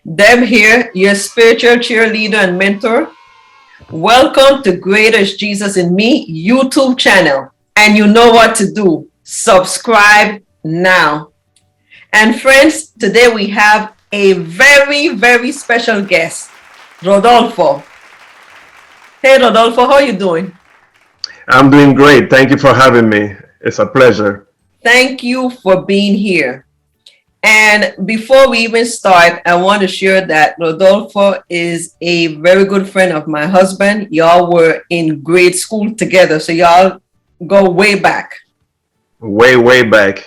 Deb here, your spiritual cheerleader and mentor. Welcome to Greatest Jesus in Me YouTube channel. And you know what to do. Subscribe now. And friends, today we have a very, very special guest, Rodolfo. Hey, Rodolfo, how are you doing? I'm doing great. Thank you for having me. It's a pleasure. Thank you for being here. And before we even start, I want to share that Rodolfo is a very good friend of my husband. Y'all were in grade school together, so y'all go way back. Way, way back.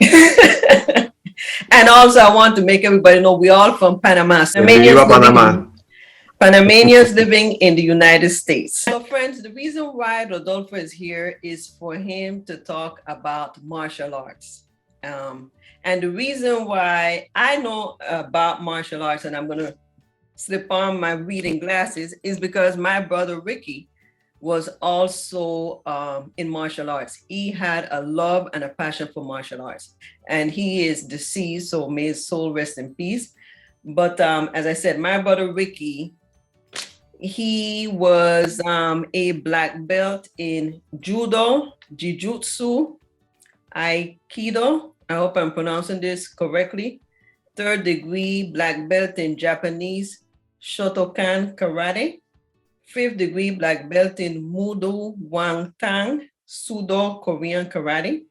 And also, I want to make everybody know we all from Panama. So Viva Panamanians living Panamá. in Panamanians living in the United States. So, friends, the reason why Rodolfo is here is for him to talk about martial arts. And the reason why I know about martial arts, and I'm going to slip on my reading glasses, is because my brother Ricky was also in martial arts. He had a love and a passion for martial arts, and he is deceased, so may his soul rest in peace. But as I said, my brother Ricky, he was a black belt in Judo, Jiu-Jitsu, Aikido. I hope I'm pronouncing this correctly. Third degree black belt in Japanese Shotokan Karate. Fifth degree black belt in Mudo Wang Tang Sudo Korean Karate.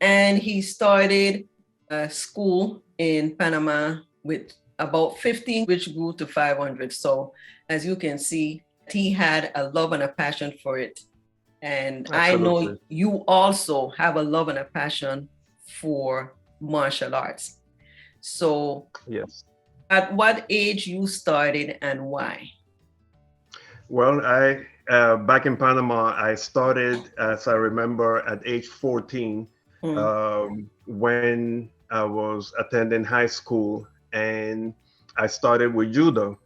And he started a school in Panama with about 15, which grew to 500. So as you can see, he had a love and a passion for it. And I know Absolutely. you also have a love and a passion for martial arts. So Yes. at what age you started and why? Well, I back in Panama, I started, as I remember, at age 14 Mm. when I was attending high school, and I started with judo,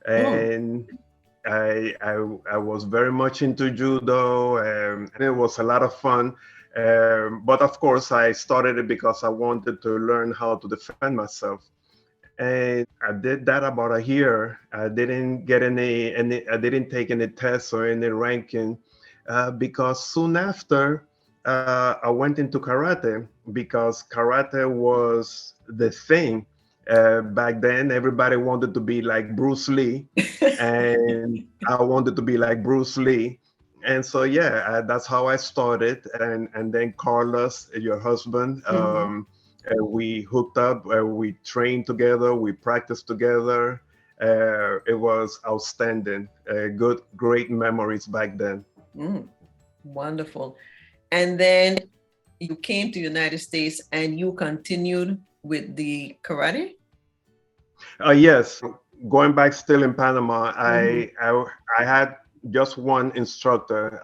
Mm. and I was very much into judo, and it was a lot of fun. But of course, I started it because I wanted to learn how to defend myself, and I did that about a year. I didn't get any. I didn't take any tests or any ranking because soon after I went into karate because karate was the thing back then. Everybody wanted to be like Bruce Lee, and I wanted to be like Bruce Lee. And so yeah, that's how I started. And then Carlos, your husband, Mhm. we hooked up, we trained together, we practiced together. It was outstanding. Good, great memories back then. Mm. Wonderful. And then you came to United States and you continued with the karate? Yes, going back still in Panama, Mhm. I had just one instructor,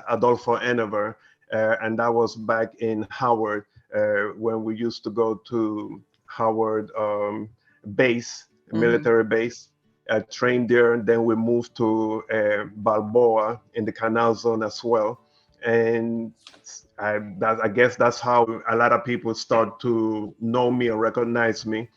Adolfo Enever, and that was back in Howard when we used to go to Howard base, Mhm. military base. Trained there, and then we moved to Balboa in the Canal Zone as well, and I guess that's how a lot of people start to know me or recognize me.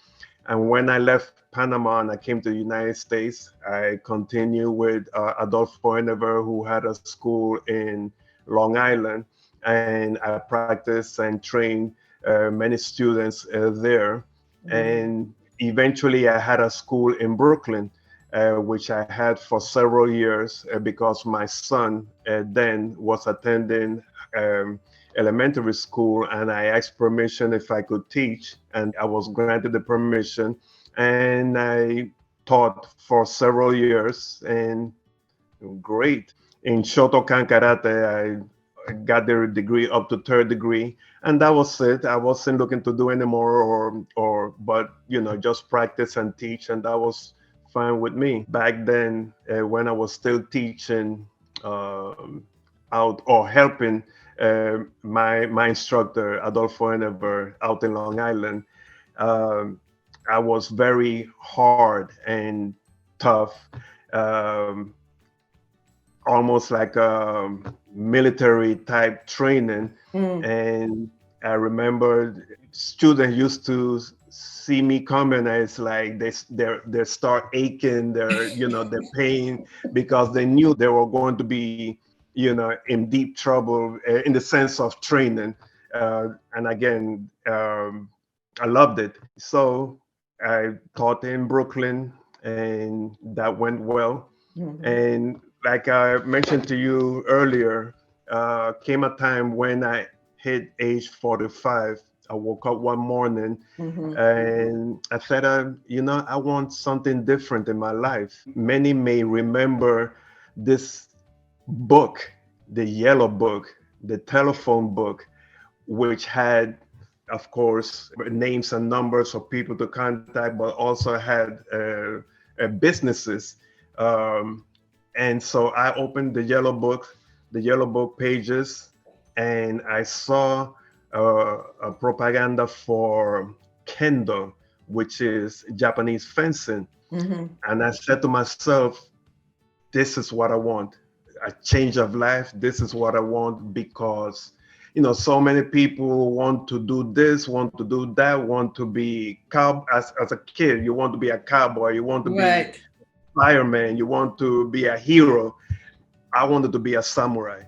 And when I left Panama and I came to the United States, I continued with Adolfo Enever, who had a school in Long Island, and I practiced and trained many students there. Mhm. And eventually, I had a school in Brooklyn, which I had for several years because my son then was attending um, elementary school, and I asked permission if I could teach, and I was granted the permission, and I taught for several years, and great. In Shotokan Karate, I got the degree up to third degree, and that was it. I wasn't looking to do anymore, but just practice and teach, and that was fine with me. Back then, when I was still teaching um, out or helping my instructor Adolfo Enever out in Long Island, um, I was very hard and tough. Um, Almost like a military type training. Mm. And I remember students used to see me coming, and it's like they start aching, their pain, because they knew they were going to be, in deep trouble, in the sense of training. And again, I loved it. So I taught in Brooklyn, and that went well. Mhm. And like I mentioned to you earlier, came a time when I hit age 45. I woke up one morning Mhm. and I said, I want something different in my life. Many may remember this book, the yellow book, the telephone book, which had, of course, names and numbers of people to contact, but also had businesses. Um, and so I opened the yellow book pages, and I saw a propaganda for Kendo, which is Japanese fencing. Mhm. And I said to myself, this is what I want, a change of life. This is what I want, because so many people want to do this, want to do that, want to be as a kid, you want to be a cowboy, you want to be Right. fireman, you want to be a hero. I wanted to be a samurai.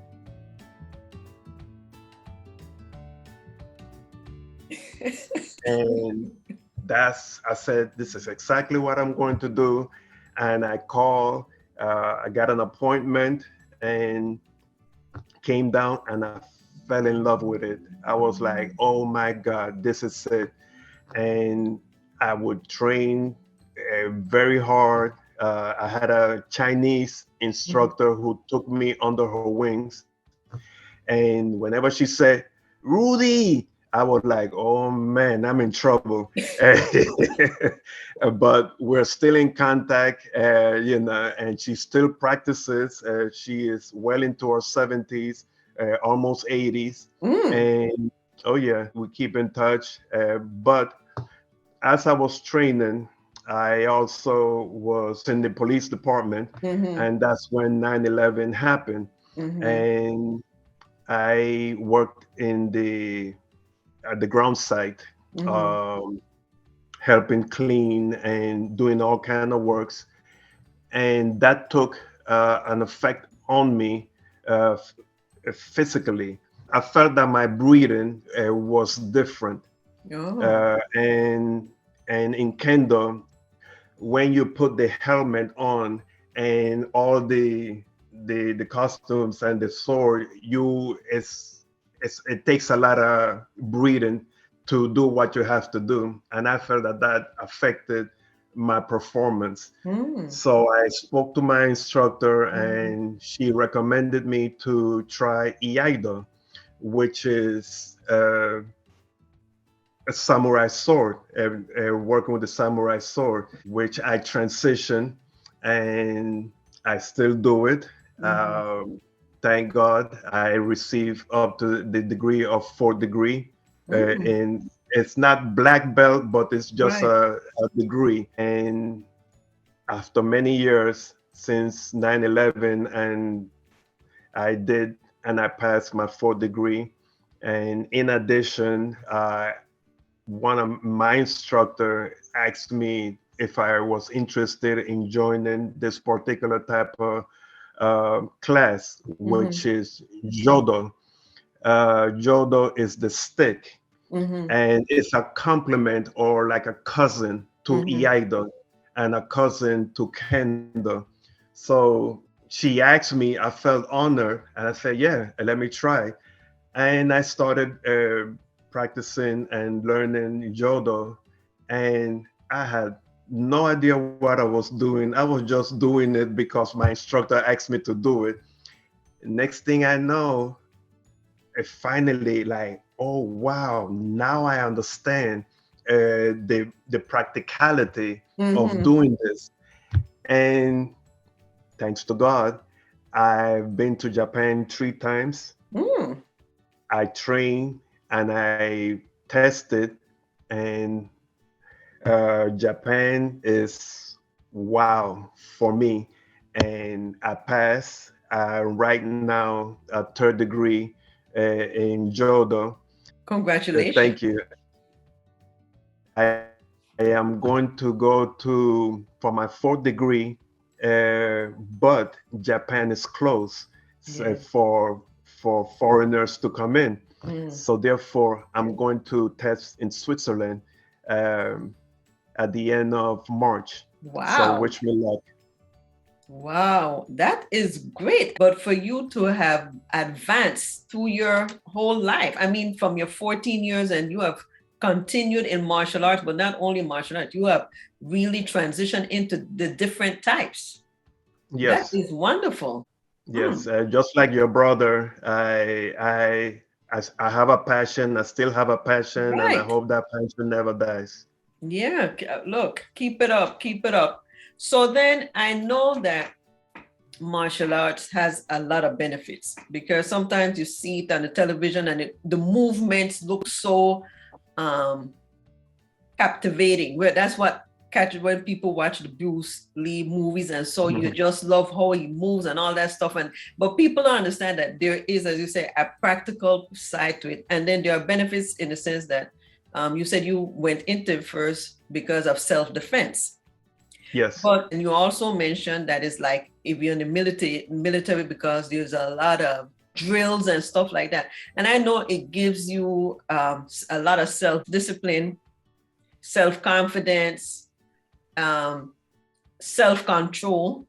And I said, this is exactly what I'm going to do. And I called, I got an appointment, and came down, and I fell in love with it. I was like, oh my God, this is it. And I would train very hard. I had a Chinese Mhm. instructor who took me under her wings. And whenever she said, Rudy, I was like, oh man, I'm in trouble. But we're still in contact, and she still practices. She is well into her 70s, almost 80s. Mm. And oh, yeah, we keep in touch. But as I was training, I also was in the police department, Mhm. and that's when 9/11 happened. Mhm. And I worked in at the ground site, Mhm. um, helping clean and doing all kind of works, and that took an effect on me physically. I felt that my breathing was different, Oh. and in Kendo, when you put the helmet on and all the costumes and the sword, it takes a lot of breathing to do what you have to do, and I felt that affected my performance. Mm. So I spoke to my instructor, Mhm. and she recommended me to try Iaido, which is a samurai sword, working with the samurai sword, which I transitioned, and I still do it. Mhm. Um, Thank God I received up to the degree of fourth degree. Mm. And it's not black belt, but it's just Right. a degree. And after many years since 9/11, and I passed my fourth degree. And in addition, one of my instructor asked me if I was interested in joining this particular type of class, which Mhm. is Judo. Judo is the stick, Mhm. and it's a complement or like a cousin to Mhm. Iaido and a cousin to Kendo. So she asked me, I felt honored, and I said, yeah, let me try. And I started practicing and learning Judo, and I had no idea what I was doing. I was just doing it because my instructor asked me to do it. Next thing I know, it finally like, oh wow, now I understand the practicality of Mhm. doing this. And thanks to God, I've been to Japan 3 times. Mm. I trained and I tested, and Japan is wow for me. And I passed right now a third degree in Judo. Congratulations. Thank you. I am going to go to for my fourth degree, but Japan is closed Yeah. for foreigners to come in. Mm. So therefore, I'm going to test in Switzerland um, at the end of March. So Wow. wish me luck. Wow, that is great. But for you to have advanced through your whole life, I mean, from your 14 years and you have continued in martial arts, but not only martial arts, you have really transitioned into the different types. That Yes, is wonderful. yes. Mm, Just like your brother, I have a passion. I still have a passion, and I right. hope that passion never dies. Yeah. Look, keep it up, keep it up. So then I know that martial arts has a lot of benefits because sometimes you see it on the television and the movements look so um, captivating. Where that's what catches when people watch the Bruce Lee movies, and so you just love how he moves and all that stuff. And but people don't understand that there is, as you say, a practical side to it, and then there are benefits in the sense that you said you went into it first because of self-defense. Yes. But and you also mentioned that it's like if you're in the military because there's a lot of drills and stuff like that. And I know it gives you a lot of self-discipline, self-confidence, um, self-control.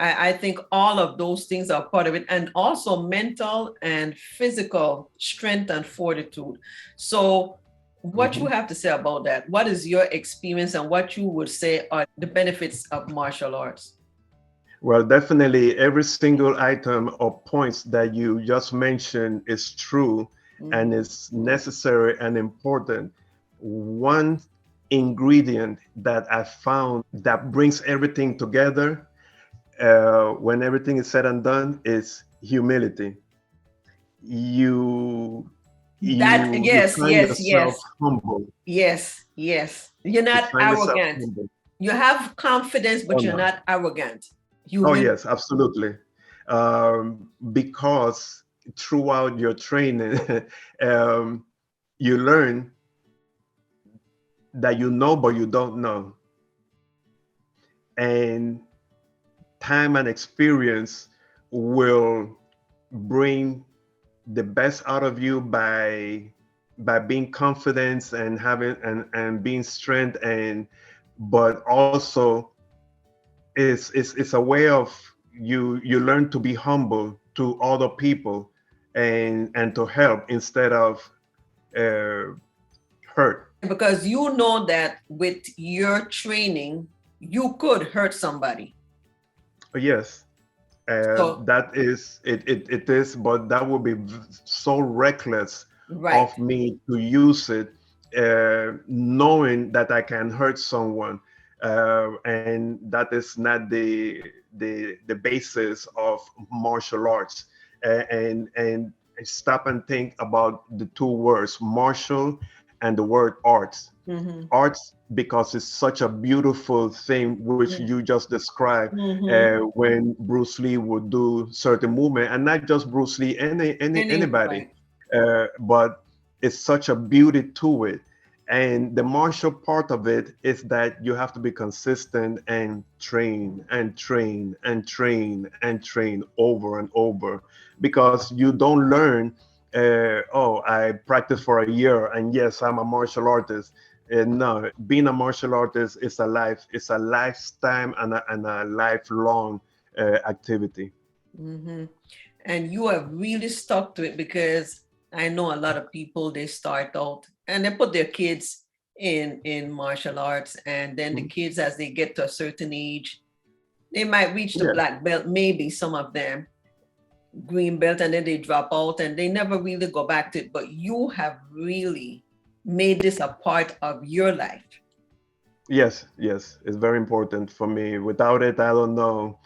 I think all of those things are part of it, and also mental and physical strength and fortitude. So, what you Mhm. have to say about that? What is your experience, and what you would say are the benefits of martial arts? Well, definitely every single item or points that you just mentioned is true and Mhm. is necessary and important. One ingredient that I found that brings everything together when everything is said and done is humility. You That you yes, find yes, yourself yes, humble. yes, yes. You're You not find yourself arrogant. humble. You have confidence, Oh but you're no. not arrogant. Oh Humility. yes, absolutely. Because throughout your training, um, you learn that you know, but you don't know. And time and experience will bring the best out of you by being confident and having and being strength and but also it's a way of you learn to be humble to other people and to help instead of uh, hurt. Because you know that with your training, you could hurt somebody. Yes, So, that is it is, but that would be so reckless right. of me to use it, knowing that I can hurt someone, and that is not the basis of martial arts. And stop and think about the two words, martial and the word arts. Mm-hmm. Arts, because it's such a beautiful thing which you just described, Mm-hmm. when Bruce Lee would do certain movement, and not just Bruce Lee, anybody, Right. but it's such a beauty to it. And the martial part of it is that you have to be consistent and train and train and train and train over and over, because you don't learn. Oh, I practiced for a year, and yes, I'm a martial artist. No, being a martial artist is it's a lifetime and a lifelong activity. Mm-hmm. And you have really stuck to it because I know a lot of people they start out and they put their kids in martial arts, and then the Mhm. kids as they get to a certain age, they might reach the Yeah. black belt, maybe some of them green belt, and then they drop out and they never really go back to it. But you have really made this a part of your life. Yes, yes, it's very important for me. Without it, I don't know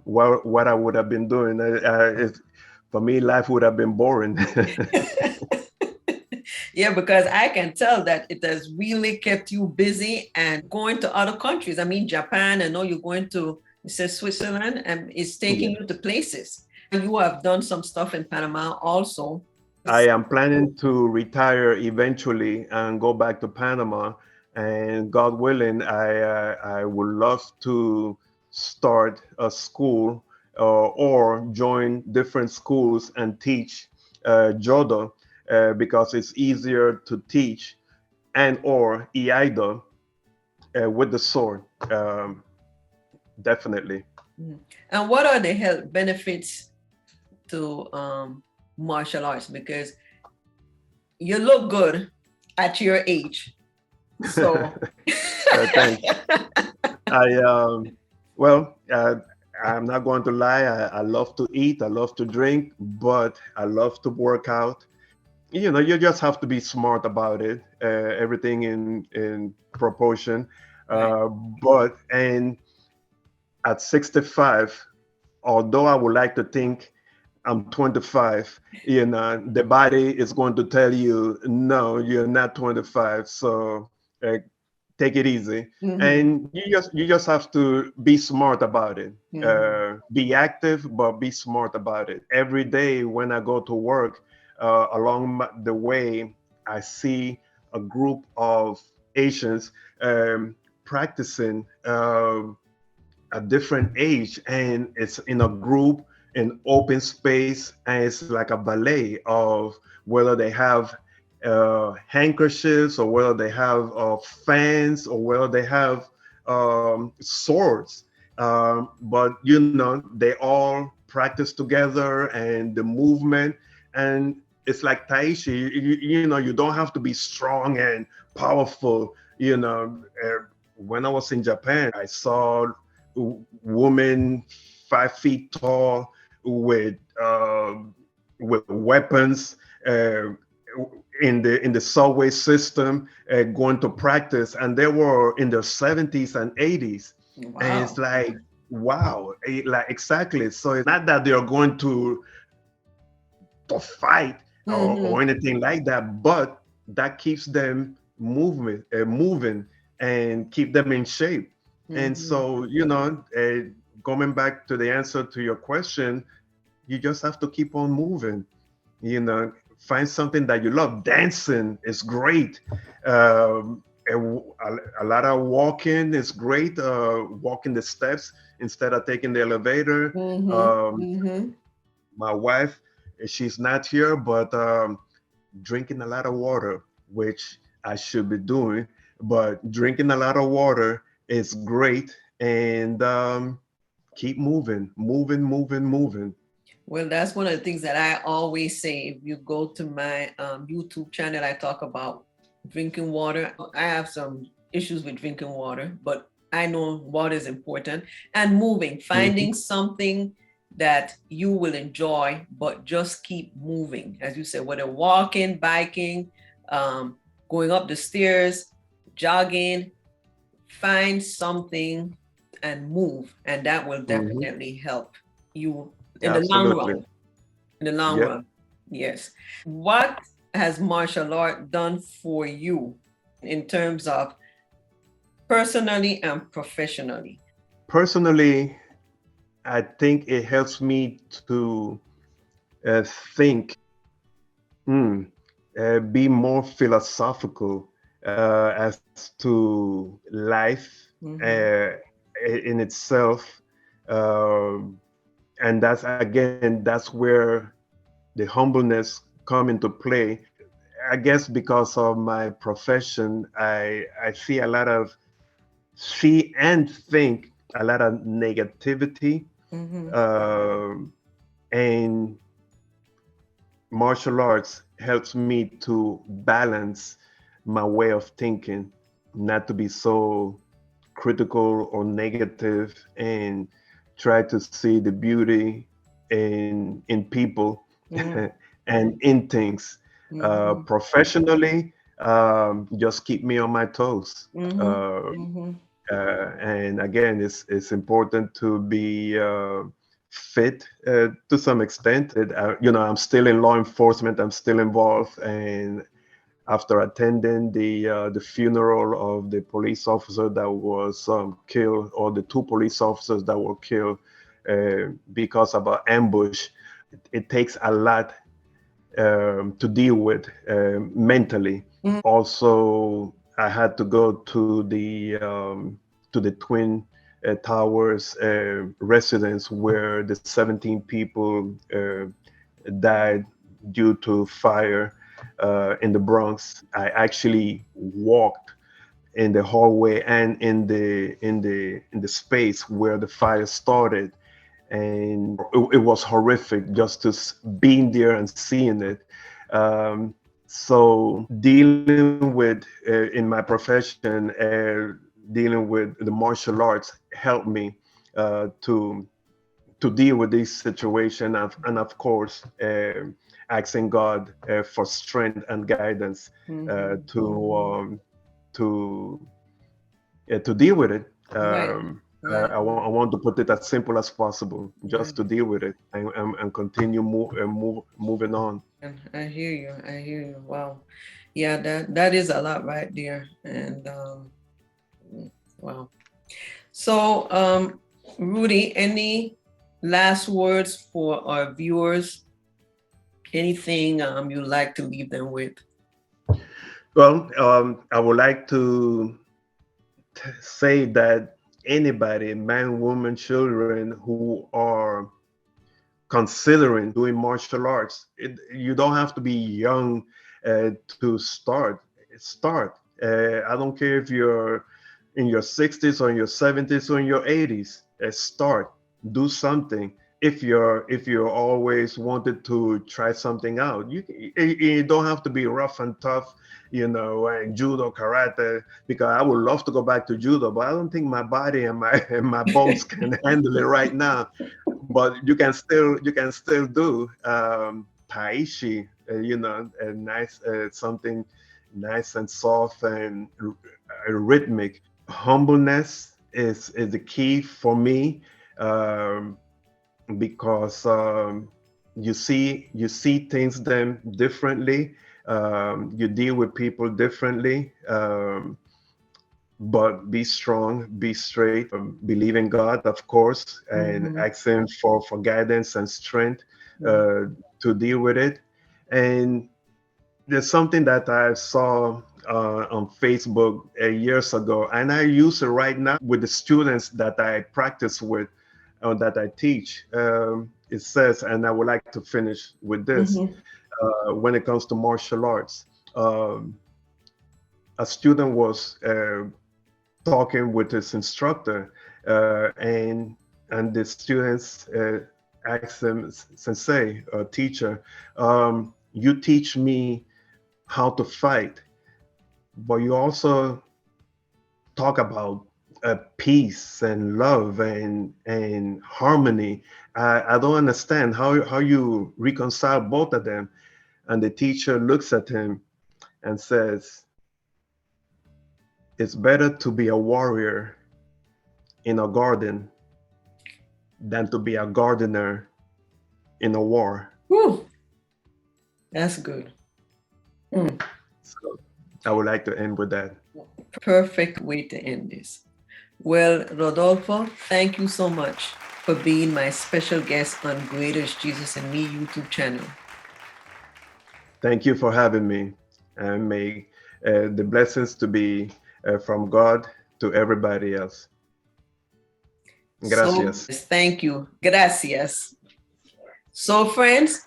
what I would have been doing. For me, life would have been boring. Yeah, because I can tell that it has really kept you busy and going to other countries. I mean, Japan, I know you're going to, you said Switzerland, and it's taking Yeah. you to places. And you have done some stuff in Panama also. I am planning to retire eventually and go back to Panama, and God willing, I would love to start a school or join different schools and teach Judo because it's easier to teach and or Iaido with the sword. Definitely. Mhm. And what are the health benefits to martial arts? Because you look good at your age. So Thanks. I well, I'm not going to lie. I love to eat. I love to drink, but I love to work out. You know, you just have to be smart about it. Everything in proportion. right. Uh, but and at 65, although I would like to think I'm 25, you know, the body is going to tell you, no, you're not 25. So uh, take it easy. Mm-hmm. And you just have to be smart about it. Mm-hmm. Be active, but be smart about it. Every day when I go to work, the way, I see a group of Asians practicing a different age, and it's in a group in open space, and it's like a ballet of whether they have handkerchiefs or whether they have fans or whether they have swords, but you know they all practice together and the movement, and it's like taishi. You know, you don't have to be strong and powerful. You know, when I was in Japan, I saw women 5 feet tall with weapons in the subway system, going to practice, and they were in their 70s and 80s, and it's Wow. like wow, like exactly. So it's not that they are going to fight or Mm-hmm. anything like that, but that keeps them moving and keep them in shape. And Mm-hmm. so, you know, going back to the answer to your question, you just have to keep on moving. You know, find something that you love. Dancing is great. A lot of walking is great. Walking the steps instead of taking the elevator. Mm-hmm. Um, Mm-hmm. my wife, she's not here, but drinking a lot of water, which I should be doing, but drinking a lot of water is great. And keep moving, moving, moving, moving. Well, that's one of the things that I always say. If you go to my YouTube channel, I talk about drinking water. I have some issues with drinking water, but I know water is important. And moving, Mhm. finding something that you will enjoy, but just keep moving. As you said, whether walking, biking, um, going up the stairs, jogging, find something and move. And that will Mhm. definitely help you in the long Absolutely. run. In the long Yep. run, yes. What has martial art done for you in terms of personally and professionally? Personally, I think it helps me to think, hmm, be more philosophical as to life Mm-hmm. uh, in itself. Um, and that's again, that's where the humbleness come into play. I guess because of my profession, I see and think a lot of negativity, Mm-hmm. um, and martial arts helps me to balance my way of thinking, not to be so critical or negative, and try to see the beauty in people and in things. Mm-hmm. Professionally, just keep me on my toes. Mm-hmm. Uh, Mm-hmm. and again, it's important to be fit to some extent. You know, I'm still in law enforcement. I'm still involved, and after attending the funeral of the police officer that was killed, or the two police officers that were killed because of an ambush, it takes a lot to deal with mentally. Also, I had to go to the Twin Towers residence where the 17 people died due to fire in the Bronx. I actually walked in the hallway and in the space where the fire started, and it was horrific just to being there and seeing it. So dealing with in my profession, dealing with the martial arts helped me to deal with this situation, and of course, asking God for strength and guidance to to to deal with it. Right. Right. I want to put it as simple as possible, just Right. to deal with it and continue moving on. And I hear you. I hear you. Wow. Yeah, that is a lot right there. And wow. So, Rudy, any last words for our viewers? Anything you'd like to leave them with? Well, I would like to say that anybody, man, woman, children who are considering doing martial arts, you don't have to be young to start. Start. I don't care if you're in your 60s or in your 70s or in your 80s. Start. Do something. If you're always wanted to try something out, you don't have to be rough and tough, and judo, karate. Because I would love to go back to judo, but I don't think my body and my and my bones can handle it right now. But you can still do taishi, nice something nice and soft and rhythmic. Humbleness is the key for me, um, because you see things them differently. You deal with people differently. But be strong, be straight, believe in God, of course, and Mm-hmm. ask Him for guidance and strength Mm-hmm. to deal with it. And there's something that I saw on Facebook years ago, and I use it right now with the students that I practice with, that I teach. It says, and I would like to finish with this, Mm-hmm. when it comes to martial arts. Um, a student was talking with his instructor, and the students asked him, "Sensei, teacher, you teach me how to fight, but you also talk about peace and love and harmony. I don't understand how you reconcile both of them." And the teacher looks at him and says, "It's better to be a warrior in a garden than to be a gardener in a war." Whew, that's good. Mm. So I would like to end with that. Perfect way to end this. Well, Rodolfo, thank you so much for being my special guest on Greater is Jesus in Me YouTube channel. Thank you for having me, and may the blessings to be from God to everybody else. So, Gracias. thank you. Gracias. So, friends,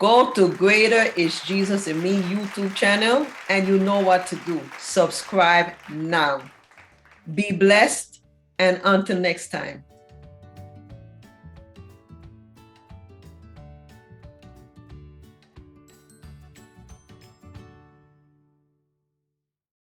go to Greater is Jesus in Me YouTube channel and you know what to do. Subscribe now. Be blessed and until next time.